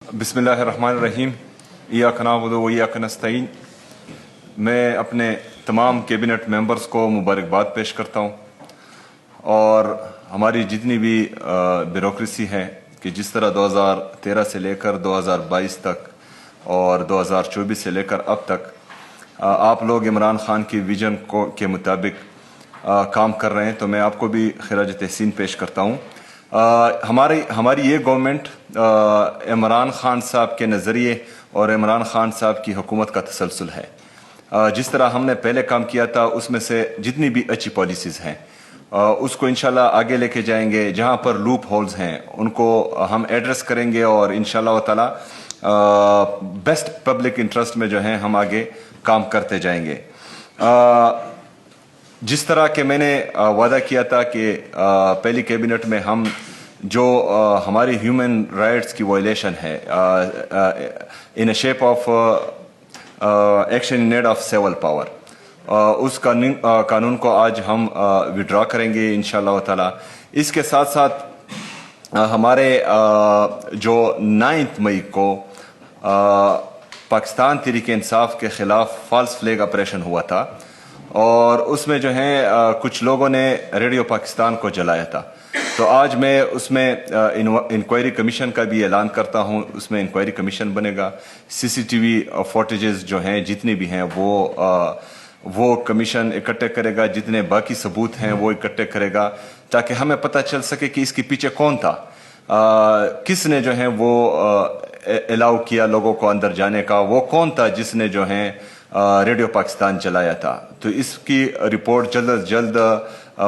बिस्मिल्लाहिर्रहमानिर्रहीम इय्याक नअबुदु व इय्याक नस्तईन। मैं अपने तमाम कैबिनेट मेंबर्स को मुबारकबाद पेश करता हूँ और हमारी जितनी भी ब्यूरोक्रेसी है कि जिस तरह 2013 से लेकर 2022 तक और 2024 से लेकर अब तक आप लोग इमरान खान की विजन के मुताबिक काम कर रहे हैं, तो मैं आपको भी खिराज तहसीन पेश करता हूँ। हमारी ये गवर्नमेंट इमरान खान साहब के नज़रिए और इमरान खान साहब की हुकूमत का तसलसल है। जिस तरह हमने पहले काम किया था उसमें से जितनी भी अच्छी पॉलिसीज़ हैं उसको इंशाल्लाह आगे लेके जाएंगे। जहाँ पर लूप होल्स हैं उनको हम एड्रेस करेंगे और इंशाल्लाह ताला बेस्ट पब्लिक इंटरेस्ट में जो है हम आगे काम करते जाएंगे। जिस तरह के मैंने वादा किया था कि पहली कैबिनेट में हम जो हमारी ह्यूमन राइट्स की वायलेशन है in a shape of action in need of civil power, उस कानून को आज हम विड्रॉ करेंगे इंशाल्लाह ताला। इसके साथ साथ हमारे जो 9 मई को पाकिस्तान तहरीक इंसाफ के ख़िलाफ़ फॉल्स फ्लैग ऑपरेशन हुआ था और उसमें जो है कुछ लोगों ने रेडियो पाकिस्तान को जलाया था, तो आज मैं उसमें इंक्वायरी कमीशन का भी ऐलान करता हूं। उसमें इंक्वायरी कमीशन बनेगा, सीसीटीवी फुटेजेस जो हैं जितने भी हैं वो कमीशन इकट्ठे करेगा, जितने बाकी सबूत हैं वो इकट्ठे करेगा ताकि हमें पता चल सके कि इसके पीछे कौन था, किसने जो है वो अलाउ किया लोगों को अंदर जाने का, वो कौन था जिसने जो है रेडियो पाकिस्तान चलाया था। तो इसकी रिपोर्ट जल्द अज जल्द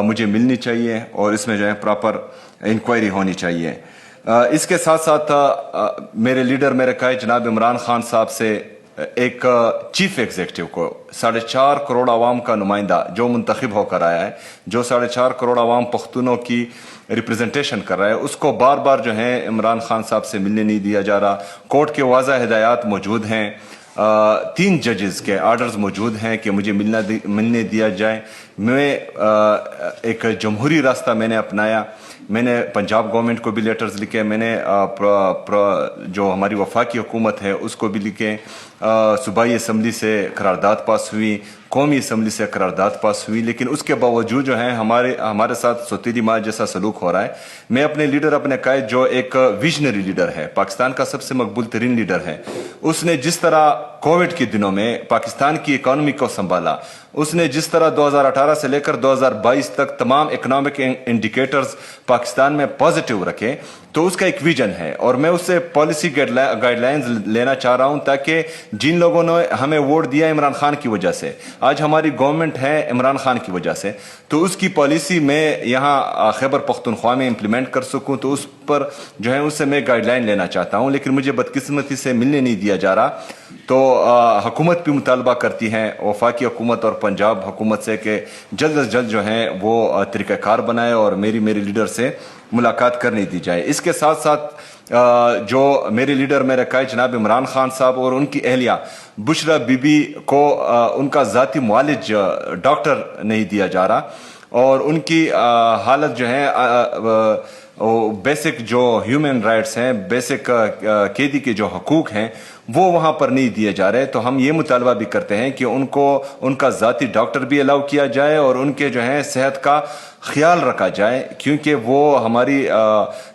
मुझे मिलनी चाहिए और इसमें जो है प्रॉपर इंक्वायरी होनी चाहिए। इसके साथ साथ मेरे लीडर मेरे कहे जनाब इमरान खान साहब से एक चीफ एग्जीक्यूटिव को 4.5 करोड़ आवाम का नुमाइंदा जो मुंतखब होकर आया है, जो 4.5 करोड़ आवाम पख्तूनों की रिप्रेजेंटेशन कर रहा है, उसको बार बार जो है इमरान खान साहब से मिलने नहीं दिया जा रहा। कोर्ट के वाज़ह हिदायत मौजूद हैं, 3 जजेस के आर्डर्स मौजूद हैं कि मुझे मिलने दिया जाए। मैं एक जमहूरी रास्ता मैंने अपनाया, मैंने पंजाब गवर्नमेंट को भी लेटर्स लिखे, मैंने जो हमारी वफाकी हुकूमत है उसको भी लिखे, सूबाई असम्बली से करारदाद पास हुई, कौमी असम्बली से करारदाद पास हुई, लेकिन उसके बावजूद जो है हमारे साथ सौतेली माँ जैसा सलूक हो रहा है। मैं अपने लीडर अपने कायद जो एक विजनरी लीडर है, पाकिस्तान का सबसे मकबूल तरीन लीडर है, उसने जिस तरह कोविड के दिनों में पाकिस्तान की इकॉनमी को संभाला, उसने जिस तरह 2018 से लेकर 2022 तक तमाम इकोनॉमिक इंडिकेटर्स पाकिस्तान में पॉजिटिव रखे, तो उसका एक विजन है और मैं उससे पॉलिसी गाइडलाइंस लेना चाह रहा हूं ताकि जिन लोगों ने हमें वोट दिया इमरान खान की वजह से, आज हमारी गवर्नमेंट है इमरान खान की वजह से, तो उसकी पॉलिसी मैं यहाँ खैबर पख्तूनख्वा में इम्प्लीमेंट कर सकूं, तो उस पर जो है उससे मैं गाइडलाइन लेना चाहता हूं। लेकिन मुझे बदकिस्मती से मिलने नहीं दिया जा रहा, तो हुकूमत भी मुतालबा करती है वफाकी हुकूमत और पंजाब हुकूमत से कि जल्द अज जल्द जो है वो तरीक़ाकार बनाए और मेरी लीडर से मुलाकात करने दी जाए। इसके साथ साथ जो मेरे लीडर मेरे कायद जनाब इमरान खान साहब और उनकी अहलिया बुशरा बीबी को उनका ज़ाती मुआलिज डॉक्टर नहीं दिया जा रहा और उनकी हालत जो है बेसिक जो ह्यूमन राइट्स हैं, बेसिक कैदी के जो हकूक़ हैं वो वहाँ पर नहीं दिए जा रहे। तो हम ये मुतालबा भी करते हैं कि उनको उनका ज़ाती डॉक्टर भी अलाउ किया जाए और उनके जो है सेहत का ख्याल रखा जाए, क्योंकि वो हमारी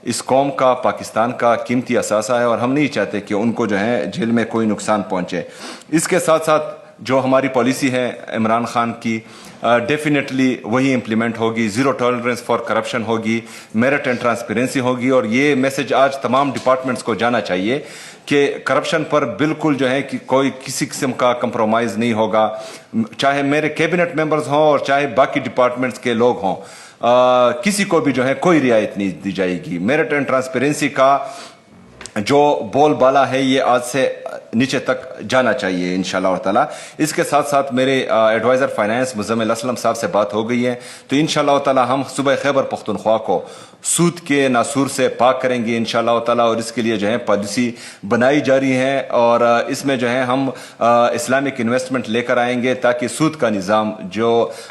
इस कौम का, पाकिस्तान का कीमती असासा है और हम नहीं चाहते कि उनको जो है जेल में कोई नुकसान पहुँचे। इसके साथ साथ जो हमारी पॉलिसी है इमरान खान की डेफिनेटली वही इम्प्लीमेंट होगी, ज़ीरो टॉलरेंस फॉर करप्शन होगी, मेरिट एंड ट्रांसपेरेंसी होगी और ये मैसेज आज तमाम डिपार्टमेंट्स को जाना चाहिए कि करप्शन पर बिल्कुल जो है कि कोई किसी किस्म का कंप्रोमाइज़ नहीं होगा, चाहे मेरे कैबिनेट मेंबर्स हों और चाहे बाकी डिपार्टमेंट्स के लोग हों, किसी को भी जो है कोई रियायत नहीं दी जाएगी। मेरिट एंड ट्रांसपेरेंसी का जो बोलबाला है ये आज से नीचे तक जाना चाहिए इंशाल्लाह ताला। इसके साथ साथ मेरे एडवाइज़र फाइनेंस मुज़म्मिल असलम साहब से बात हो गई है, तो इंशाल्लाह ताला हम सूबा खैबर पख्तूनख्वा को सूद के नासूर से पाक करेंगे इंशाल्लाह ताला, और इसके लिए जो है पॉलिसी बनाई जा रही है, और इसमें जो है हम इस्लामिक इन्वेस्टमेंट लेकर आएंगे ताकि सूद का निज़ाम जो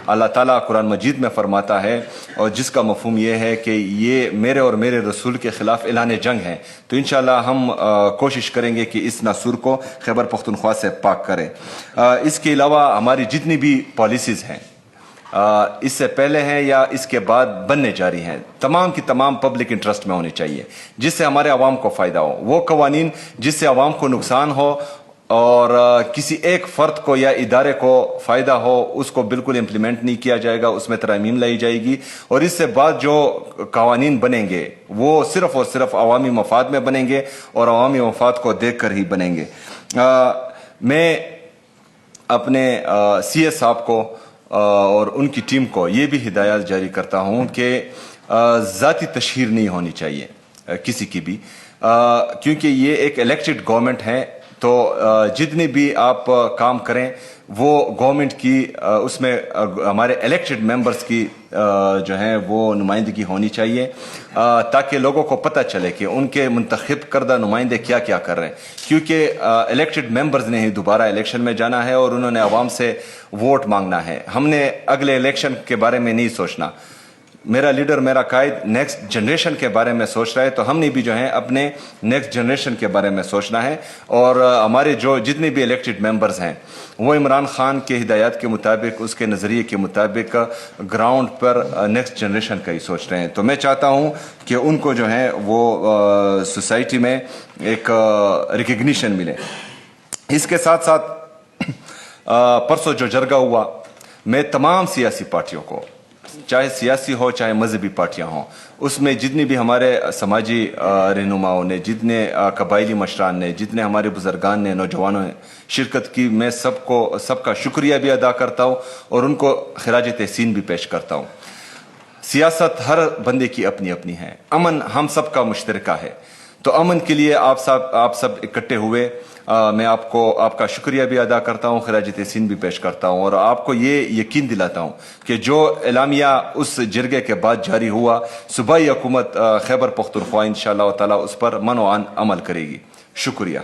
अल्लाह ताला कुरान मजीद में फरमाता है और जिसका मफहूम ये है कि ये मेरे और मेरे रसूल के ख़िलाफ़ ऐलान जंग है, तो इंशाल्लाह हम कोशिश करेंगे कि इस नासूर को खैबर पख्तूनख्वा से पाक करें। इसके अलावा हमारी जितनी भी पॉलिसीज़ हैं इससे पहले हैं या इसके बाद बनने जा रही हैं, तमाम की तमाम पब्लिक इंटरेस्ट में होनी चाहिए, जिससे हमारे अवाम को फ़ायदा हो। वो कवानीन जिससे अवाम को नुकसान हो और किसी एक फ़र्द को या इदारे को फ़ायदा हो, उसको बिल्कुल इम्प्लीमेंट नहीं किया जाएगा, उसमें तरमीम लाई जाएगी, और इससे बाद जो कवानीन बनेंगे वो सिर्फ़ और सिर्फ अवामी मफाद में बनेंगे और अवामी मफाद को देख कर ही बनेंगे। मैं अपने CS साहब को और उनकी टीम को ये भी हिदायत जारी करता हूँ कि ज़ाती तशहीर नहीं होनी चाहिए किसी की भी, क्योंकि ये एक इलेक्टेड गवर्नमेंट है, तो जितने भी आप काम करें वो गवर्नमेंट की उसमें हमारे इलेक्टेड मेंबर्स की जो है वो नुमाइंदगी होनी चाहिए, ताकि लोगों को पता चले कि उनके मुंतखब करदा नुमाइंदे क्या क्या कर रहे हैं, क्योंकि इलेक्टेड मेंबर्स ने ही दोबारा इलेक्शन में जाना है और उन्होंने आवाम से वोट मांगना है। हमने अगले इलेक्शन के बारे में नहीं सोचना। मेरा लीडर, मेरा कायद नेक्स्ट जनरेशन के बारे में सोच रहा है, तो हमने भी जो है अपने नेक्स्ट जनरेशन के बारे में सोचना है, और हमारे जो जितने भी इलेक्टेड मेंबर्स हैं वो इमरान खान के हिदायत के मुताबिक, उसके नज़रिए के मुताबिक ग्राउंड पर नेक्स्ट जनरेशन का ही सोच रहे हैं। तो मैं चाहता हूँ कि उनको जो है वो सोसाइटी में एक रिकग्निशन मिले। इसके साथ साथ परसों जो जरगा हुआ, मैं तमाम सियासी पार्टियों को, चाहे सियासी हो चाहे मजहबी पार्टियां हों, उसमें जितनी भी हमारे समाजी रहनुमाओं ने, जितने कबायली मशरान ने, जितने हमारे बुजुर्गान ने, नौजवानों ने शिरकत की, मैं सबका शुक्रिया भी अदा करता हूँ और उनको खिराज तहसीन भी पेश करता हूँ। सियासत हर बंदे की अपनी अपनी है, अमन हम सबका मुश्तरका है, तो अमन के लिए आप सब इकट्ठे हुए, मैं आपका शुक्रिया भी अदा करता हूँ, खिराज तहसीन भी पेश करता हूँ, और आपको ये यकीन दिलाता हूँ कि जो एलामिया उस जरगे के बाद जारी हुआ, सूबाई हुकूमत खैबर पख्तूनख्वा इंशाअल्लाह ताला उस पर मनोआन अमल करेगी। शुक्रिया।